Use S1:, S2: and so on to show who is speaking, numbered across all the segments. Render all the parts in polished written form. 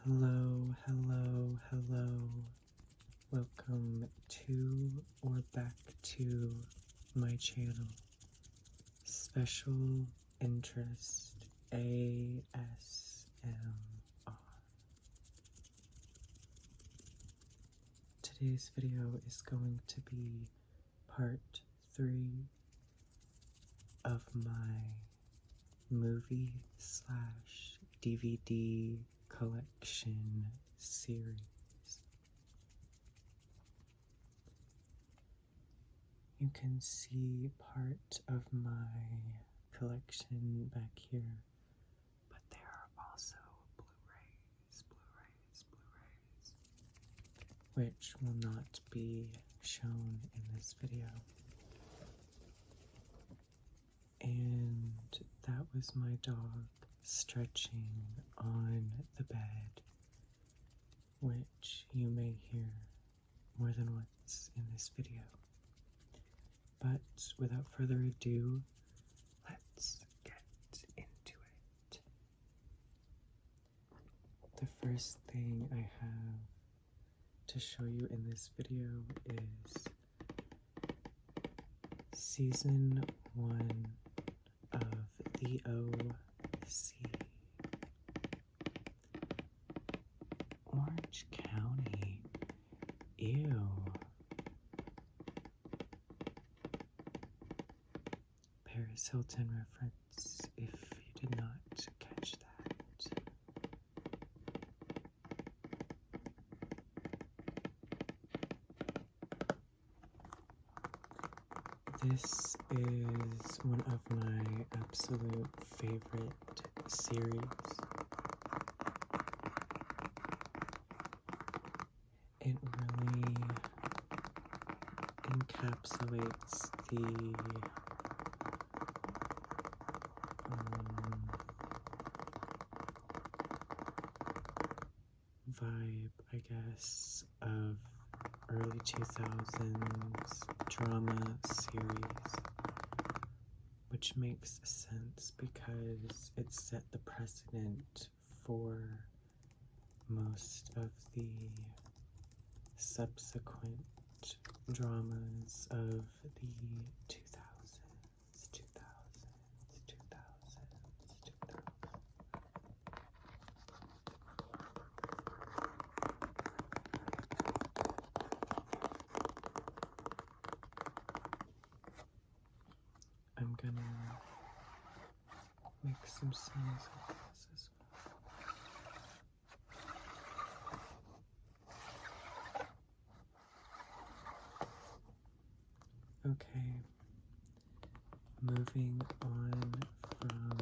S1: Hello, hello, hello. Welcome to or back to my channel, Special Interest ASMR. Today's video is going to be part 3 of my movie slash DVD collection series. You can see part of my collection back here, but there are also Blu-rays, which will not be shown in this video. And that was my dog stretching on the bed, which you may hear more than once in this video. But without further ado, let's get into it. The first thing I have to show you in this video is Season 1 of the OC. Orange County. Ew. Paris Hilton reference if you did not catch that. This is one of my absolute favorite series. It really encapsulates the vibe, I guess, of early 2000s drama series, which makes sense because it set the precedent for most of the subsequent dramas of the 2000s. I'm gonna make some sounds with this as well. Okay, moving on from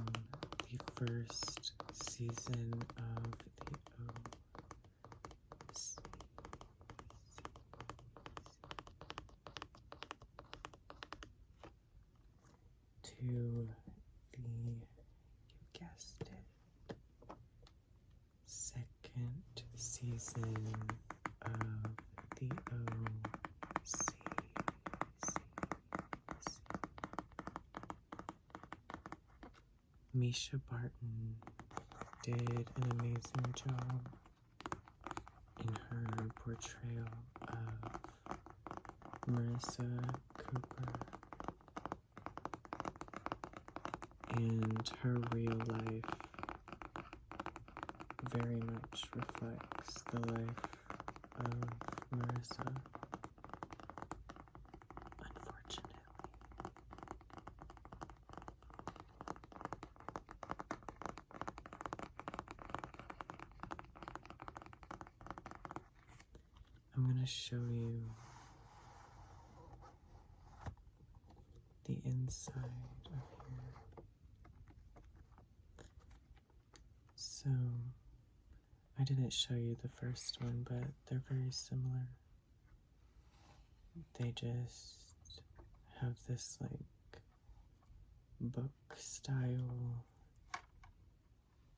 S1: the first season of the OC to the, you guessed it, second season of the OC. Misha Barton did an amazing job in her portrayal of Marissa Cooper, and her real life very much reflects the life of Marissa, unfortunately. I'm going to show you the inside of here. So, I didn't show you the first one, but they're very similar. They just have this like book style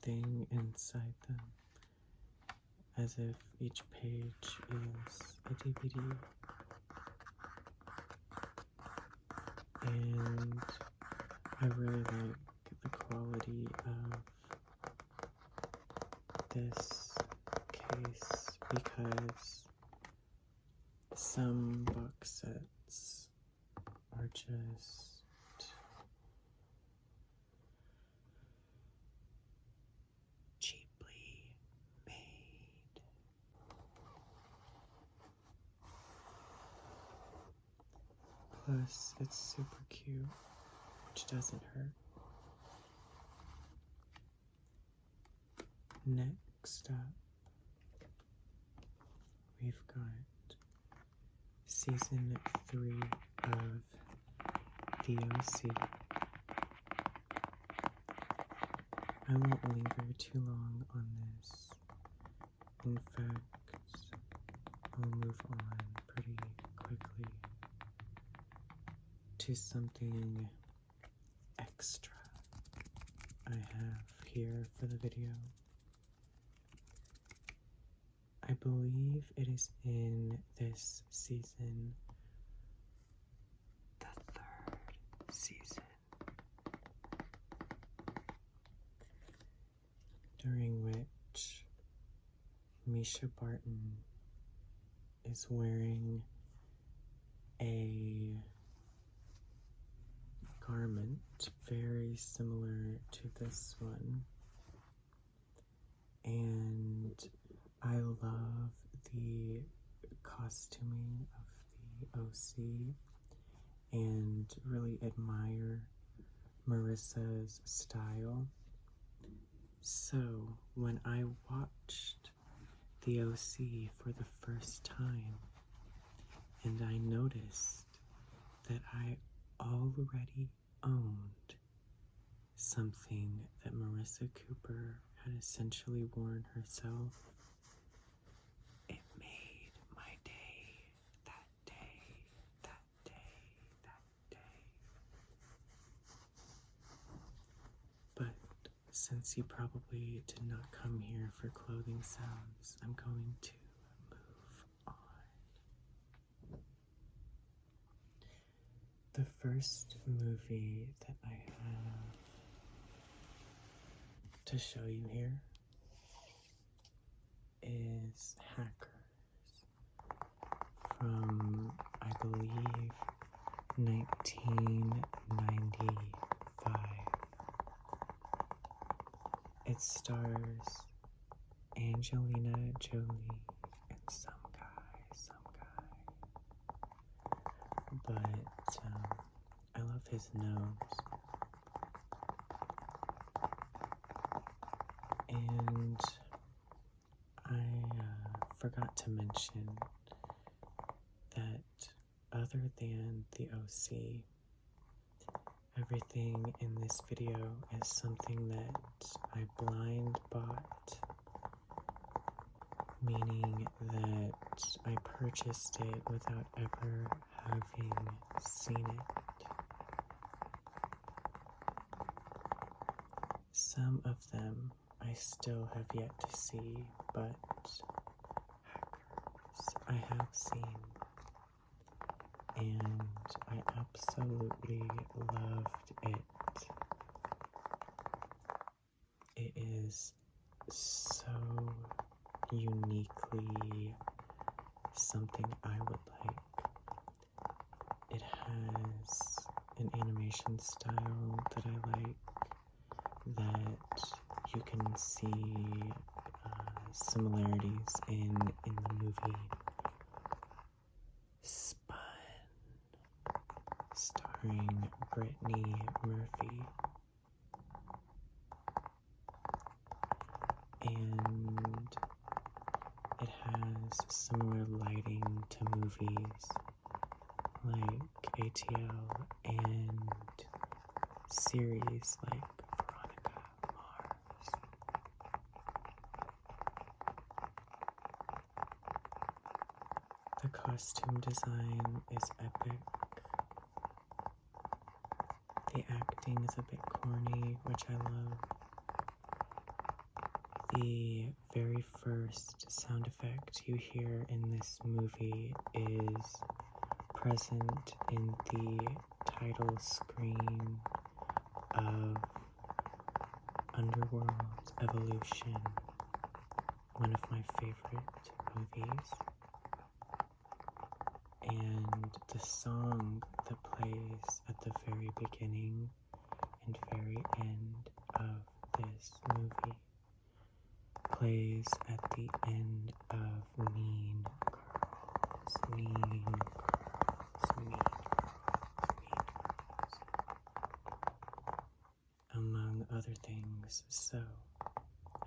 S1: thing inside them, as if each page is a DVD. And I really like the quality of this case because some box sets are just cheaply made. Plus, it's super cute, which doesn't hurt. Next up, we've got Season 3 of the OC. I won't linger too long on this. In fact, I'll move on pretty quickly to something extra I have here for the video. I believe it is in this season, the 3rd season, during which Misha Barton is wearing a garment very similar to this one, and I love the costuming of the OC and really admire Marissa's style. So when I watched the OC for the first time and I noticed that I already owned something that Marissa Cooper had essentially worn herself, it made my day, that day, that day, that day. But since you probably did not come here for clothing sounds, I'm going to move on. The first movie that I have to show you here is Hackers from, I believe, 1995. It stars Angelina Jolie and some guy. But I love his nose. And I forgot to mention that other than the OC, everything in this video is something that I blind bought, meaning that I purchased it without ever having seen it. Some of them I still have yet to see, but Hackers I have seen, and I absolutely loved it. It is so uniquely something I would like. It has an animation style that I like, that you can see similarities in the movie Spun, starring Brittany Murphy. And it has similar lighting to movies like ATL and series like Veronica Mars. The costume design is epic. The acting is a bit corny, which I love. The very first sound effect you hear in this movie is present in the title screen of Underworld Evolution, one of my favorite movies. And the song that plays at the very beginning and very end of this movie plays at the end of Mean Girls, Mean Girls, Mean Girls, Mean Girls, among other things. So,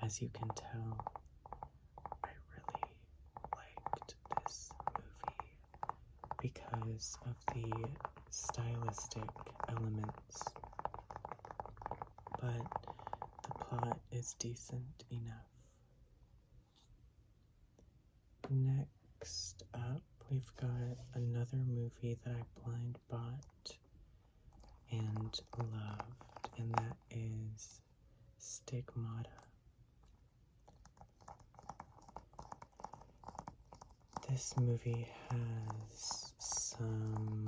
S1: as you can tell, I really liked this movie because of the stylistic elements, but the plot is decent enough. Next up, we've got another movie that I blind bought and loved, and that is Stigmada. This movie has some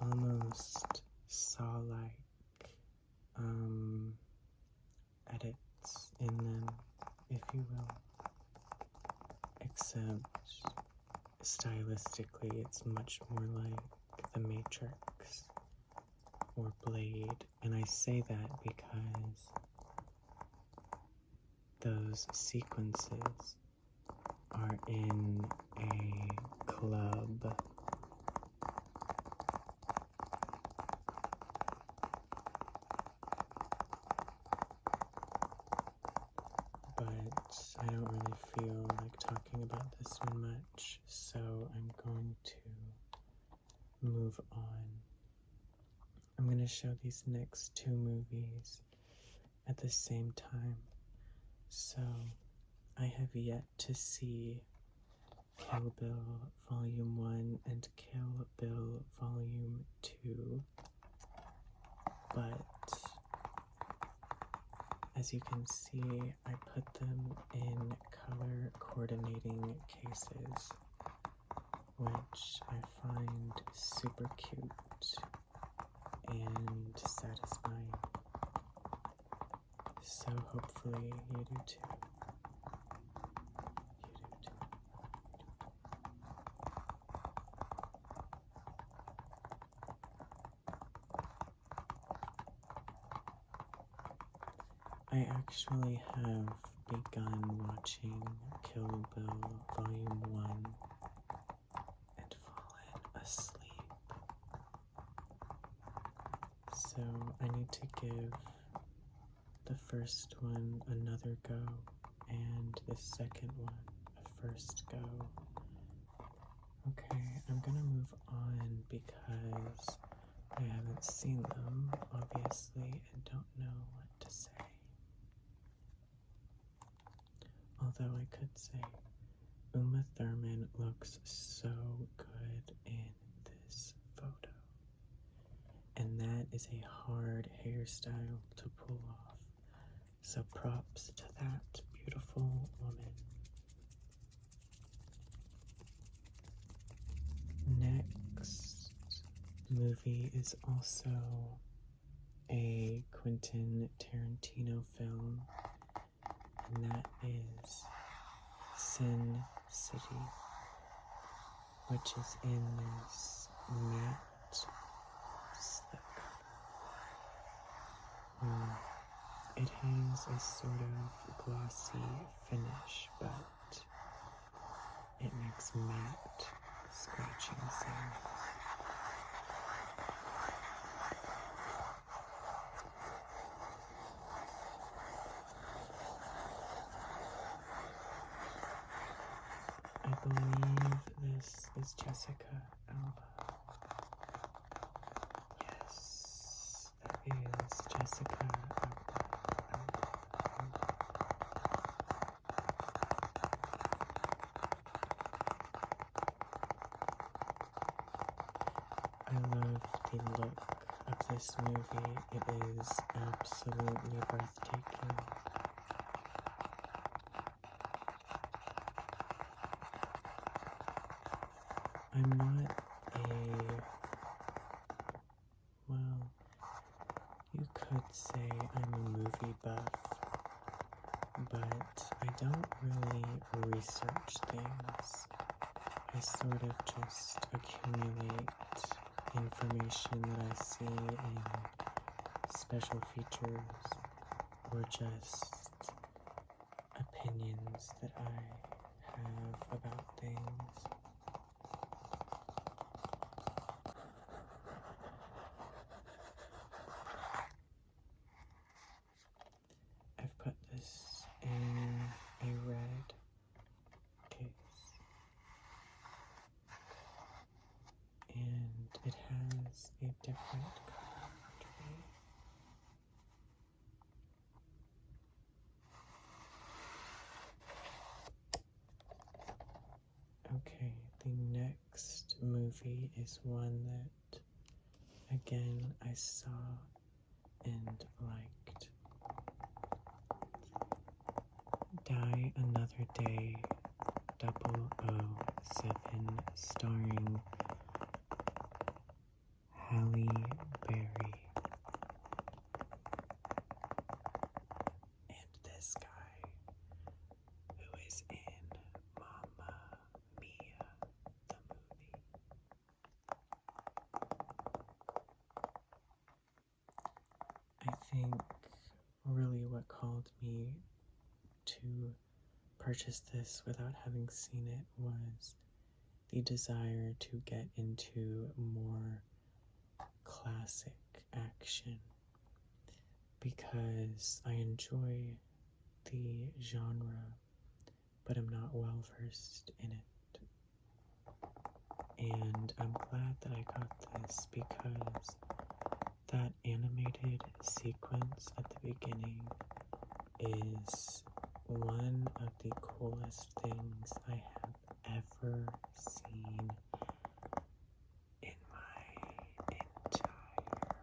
S1: almost Saw-like edits in them, if you will, except stylistically it's much more like The Matrix or Blade, and I say that because those sequences are in a club. But I don't really feel like talking about this one much, so I'm going to move on. I'm going to show these next two movies at the same time. So, I have yet to see Kill Bill Volume 1 and Kill Bill Volume 2, but as you can see, I put them in color coordinating cases, which I find super cute and satisfying. So hopefully you do too. I actually have begun watching Kill Bill Volume 1 and fallen asleep. So I need to give the first one another go and the second one a first go. Okay, I'm gonna move on because I haven't seen them, obviously, and don't know what to say. Although I could say, Uma Thurman looks so good in this photo. And that is a hard hairstyle to pull off. So props to that beautiful woman. Next movie is also a Quentin Tarantino film, and that is Sin City, which is in this matte slip cover. It has a sort of glossy finish, but it makes matte scratching sounds. I believe this is Jessica Alba. Yes, that is Jessica Alba. I love the look of this movie. It is absolutely breathtaking. I'm not well, you could say I'm a movie buff, but I don't really research things. I sort of just accumulate information that I see in special features or just opinions that I have about things. I've put this in a red case, and it has a different color underneath. Okay, the next movie is one that, again, I saw and liked. Die Another Day 007, starring Halle Berry. And this guy who is in Mamma Mia, the movie. I think really what called me to purchase this without having seen it was the desire to get into more classic action, because I enjoy the genre, but I'm not well versed in it. And I'm glad that I got this because that animated sequence at the beginning is one of the coolest things I have ever seen in my entire life.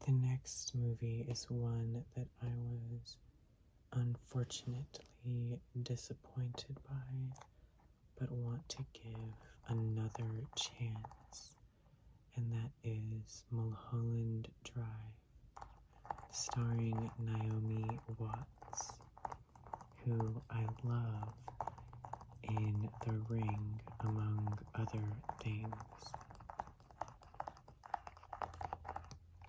S1: The next movie is one that I was unfortunately disappointed by, but want to give another chance, and that is Mholland Drive, starring Naomi Watts, who I love in The Ring, among other things.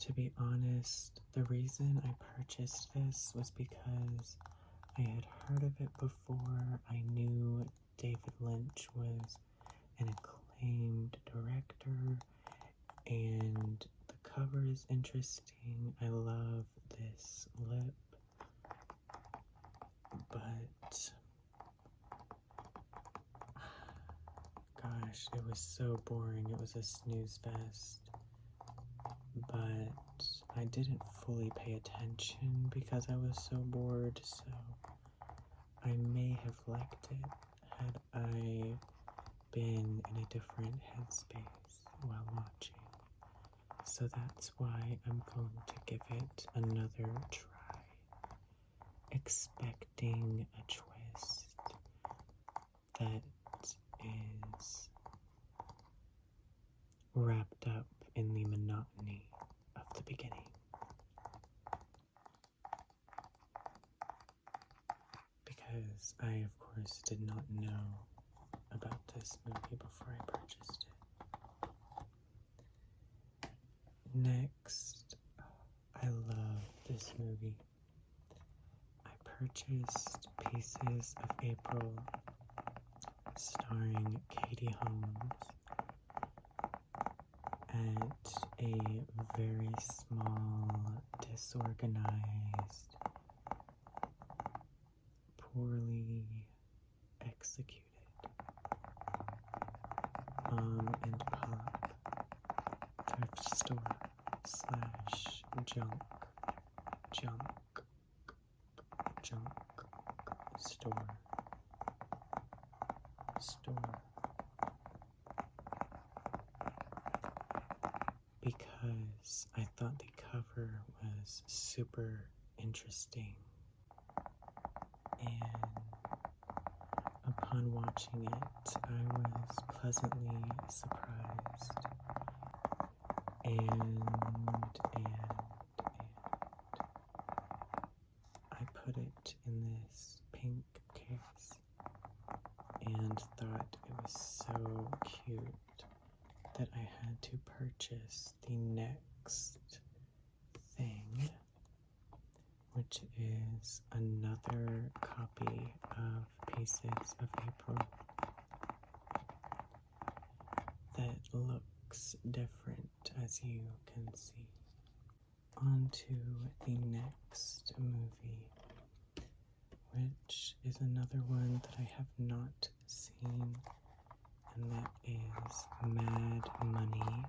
S1: To be honest, the reason I purchased this was because I had heard of it before. I knew David Lynch was an acclaimed director, and the cover is interesting. I love this lip, but gosh, it was so boring. It was a snooze fest. But I didn't fully pay attention because I was so bored, so I may have liked it had I been in a different headspace while watching. So that's why I'm going to give it another try, expecting a twist that is wrapped up in the monotony of the beginning. Because I, of course, did not know about this movie before I purchased it. Next, I love this movie. I purchased Pieces of April, starring Katie Holmes, at a very small, disorganized, poorly executed mom and pop thrift store slash junk store. because I thought the cover was super interesting, and upon watching it, I was pleasantly surprised, and I put it in this pink case and thought it was so cute that I had to purchase the next thing, which is another copy of Pieces of April that looks different, as you can see. On to the next movie, which is another one that I have not seen, and that is Mad Money,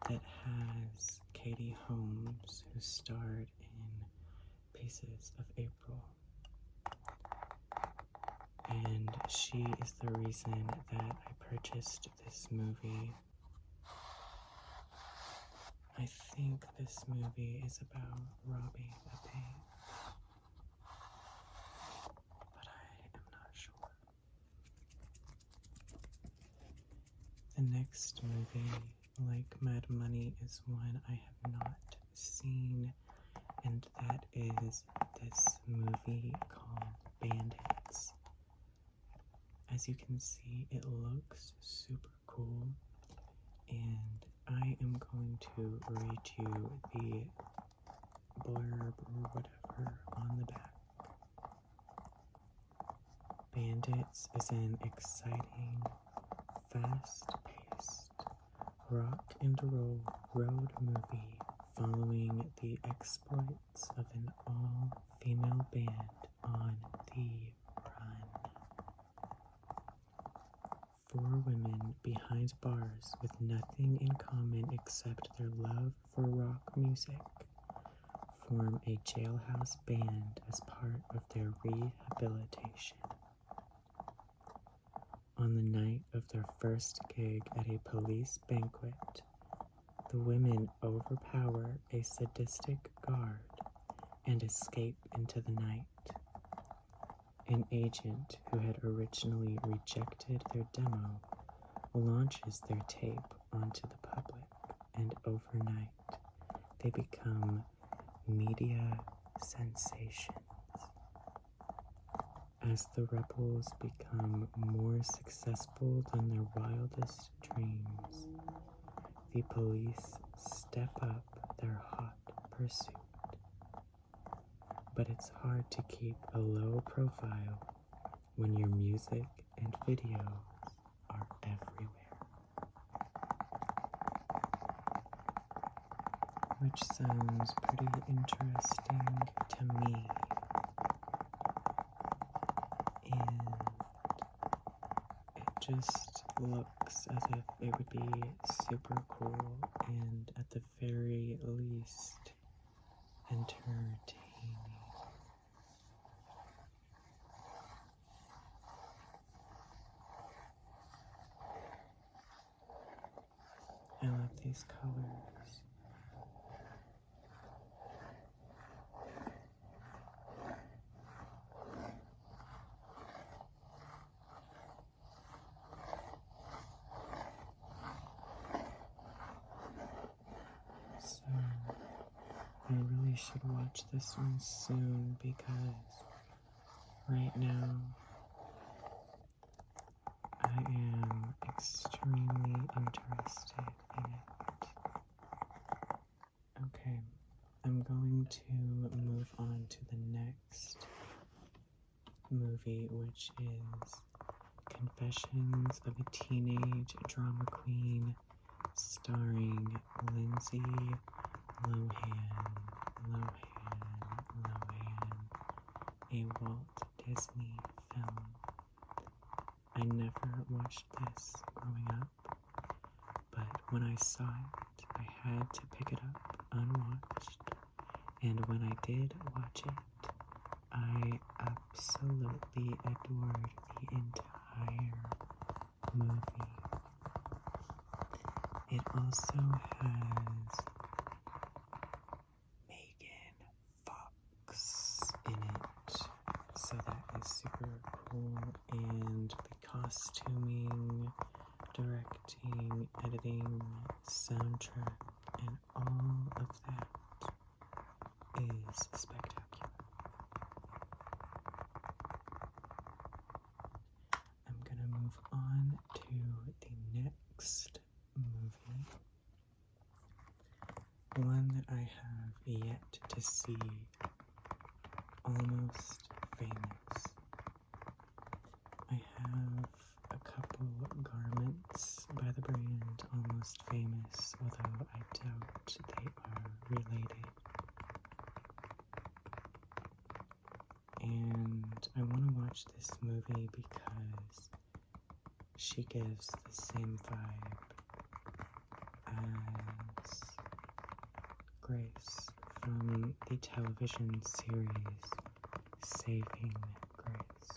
S1: that has Katie Holmes, who starred in Pieces of April. And she is the reason that I purchased this movie. I think this movie is about robbing a bank, but I am not sure. The next movie, like Mad Money, is one I have not seen, and that is this movie called Bandits. As you can see, it looks super cool, and I am going to read you the blurb or whatever on the back. Bandits is an exciting, fast-paced rock and roll road movie following the exploits of an all-female band on the run. 4 women behind bars with nothing in common except their love for rock music form a jailhouse band as part of their rehabilitation. On the night of their first gig at a police banquet, the women overpower a sadistic guard and escape into the night. An agent who had originally rejected their demo launches their tape onto the public, and overnight they become media sensations. As the rebels become more successful than their wildest dreams, the police step up their hot pursuit. But it's hard to keep a low profile when your music and videos are everywhere. Which sounds pretty interesting to me. And it just looks as if it would be super cool and at the very least entertaining. I love these colors. So, I really should watch this one soon because right now I am extremely interested in it. Okay, I'm going to move on to the next movie, which is Confessions of a Teenage Drama Queen, starring Lindsay Lohan, a Walt Disney film. I never watched this growing up, but when I saw it, I had to pick it up unwatched, and when I did watch it, I absolutely adored the entire movie. It also has Megan Fox in it, so that is super cool, and the costuming, directing, editing, soundtrack, and all of that is spectacular. I'm gonna move on to the next movie, one that I have yet to see, Almost Famous. I have a couple garments by the brand Almost Famous, although I doubt they are related. And I want to watch this movie because she gives the same vibe as Grace from the television series Saving Grace.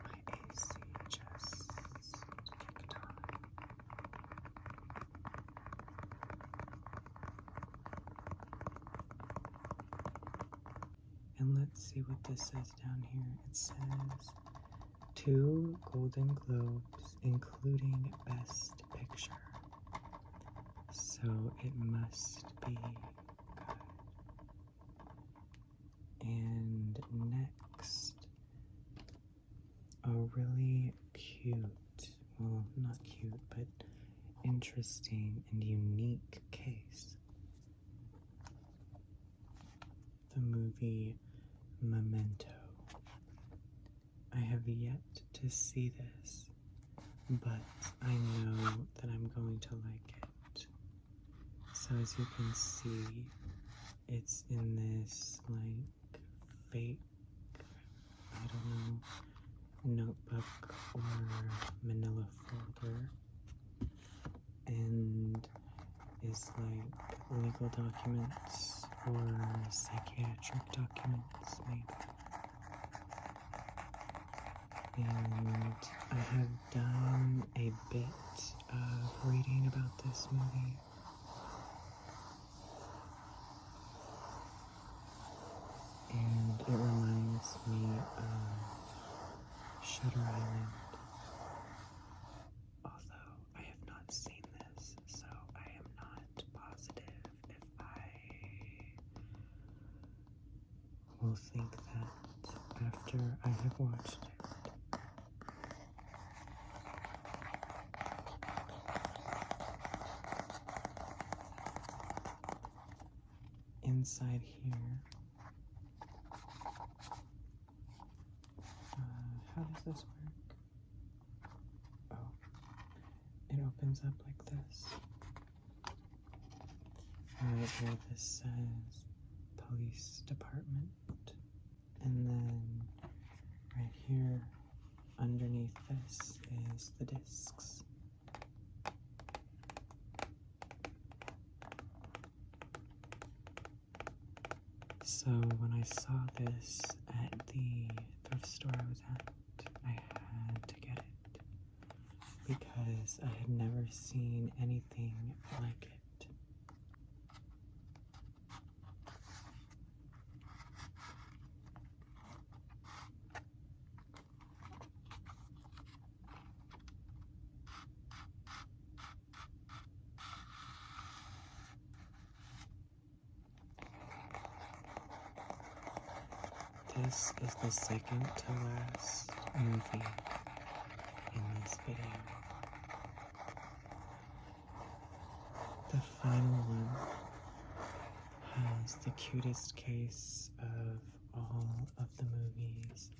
S1: My AC just kicked on. And let's see what this says down here. It says 2 Golden Globes, including Best Picture. So it must be good. And next, a really cute, well, not cute, but interesting and unique case. The movie Momento. I have yet to see this, but I know that I'm going to like it. So as you can see, it's in this like fake, I don't know, notebook or manila folder, and is like legal documents or psychiatric documents maybe. And I have done a bit of reading about this movie. And it reminds me of Shutter Island. Although I have not seen this, so I am not positive if I will think that after I have watched it. Inside here, how does this work? Oh, it opens up like this. Right here, this says Police Department, and then right here, underneath this is the discs. So when I saw this at the thrift store I was at, I had to get it because I had never seen anything like it. This is the second to last movie in this video. The final one has the cutest case of all of the movies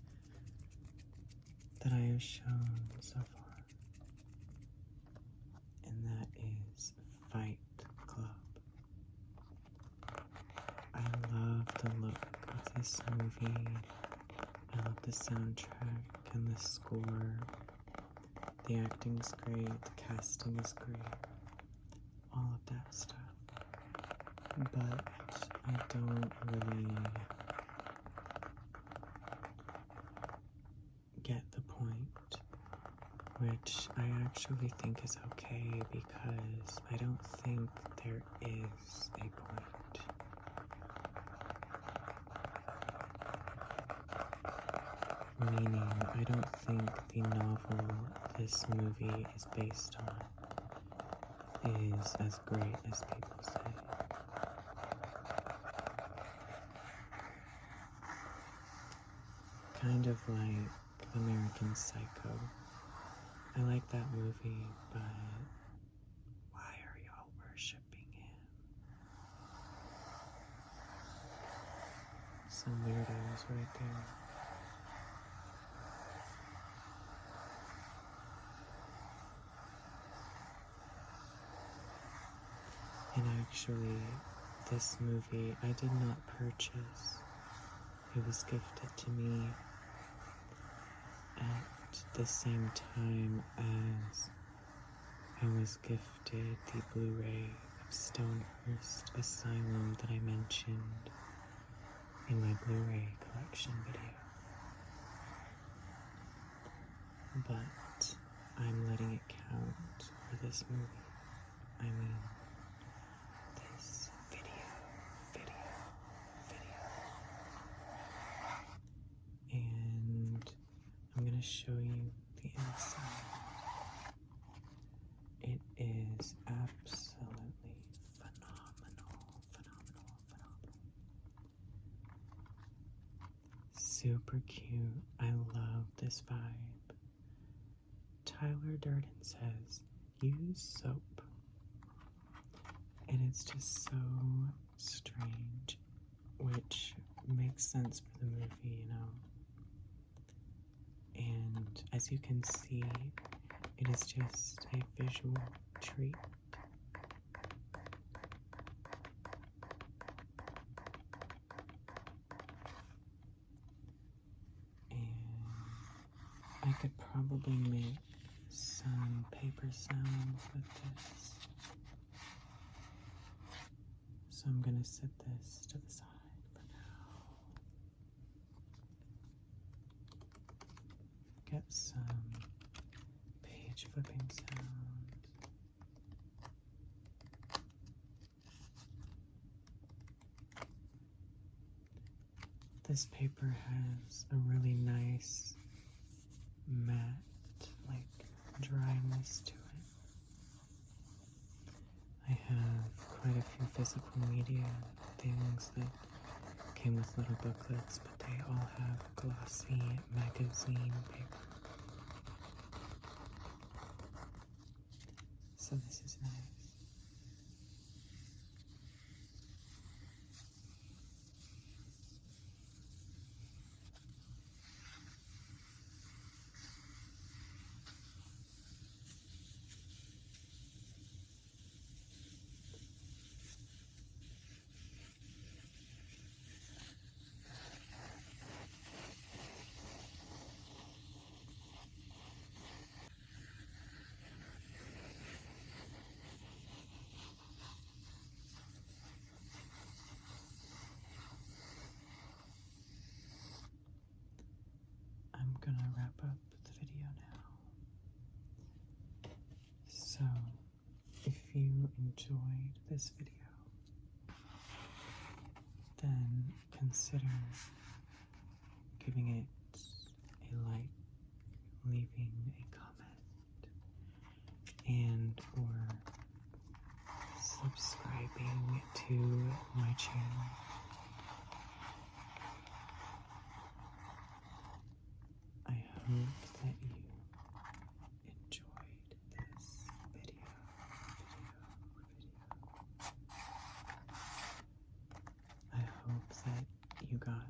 S1: that I have shown so far, and that is Fight Club. I love the look of this movie. I love the soundtrack and the score. The acting's great, the casting is great, all of that stuff. But I don't really get the point which I actually think is okay because I don't think there is a point. Meaning, I don't think the novel this movie is based on is as great as people say. Kind of like American Psycho. I like that movie, but why are y'all worshipping him? Some weirdos right there. And actually, this movie I did not purchase. It was gifted to me at the same time as I was gifted the Blu-ray of Stonehurst Asylum that I mentioned in my Blu-ray collection video. But I'm letting it count for this movie. I mean, this video. And I'm gonna show you the inside. It is absolutely phenomenal. Super cute. I love this vibe. Tyler Durden says, use soap. And it's just so strange, which makes sense for the movie, you know. And as you can see, it is just a visual treat. And I could probably make some paper sounds with this. So I'm gonna set this to the side for now. Get some page flipping sounds. This paper has a really nice matte, like, dryness to it. I have quite a few physical media things that came with little booklets, but they all have glossy magazine paper. So this is nice. I'm gonna wrap up the video now. So, if you enjoyed this video, then consider giving it a like, leaving a comment, and or subscribing to my channel. I hope that you enjoyed this video. I hope that you got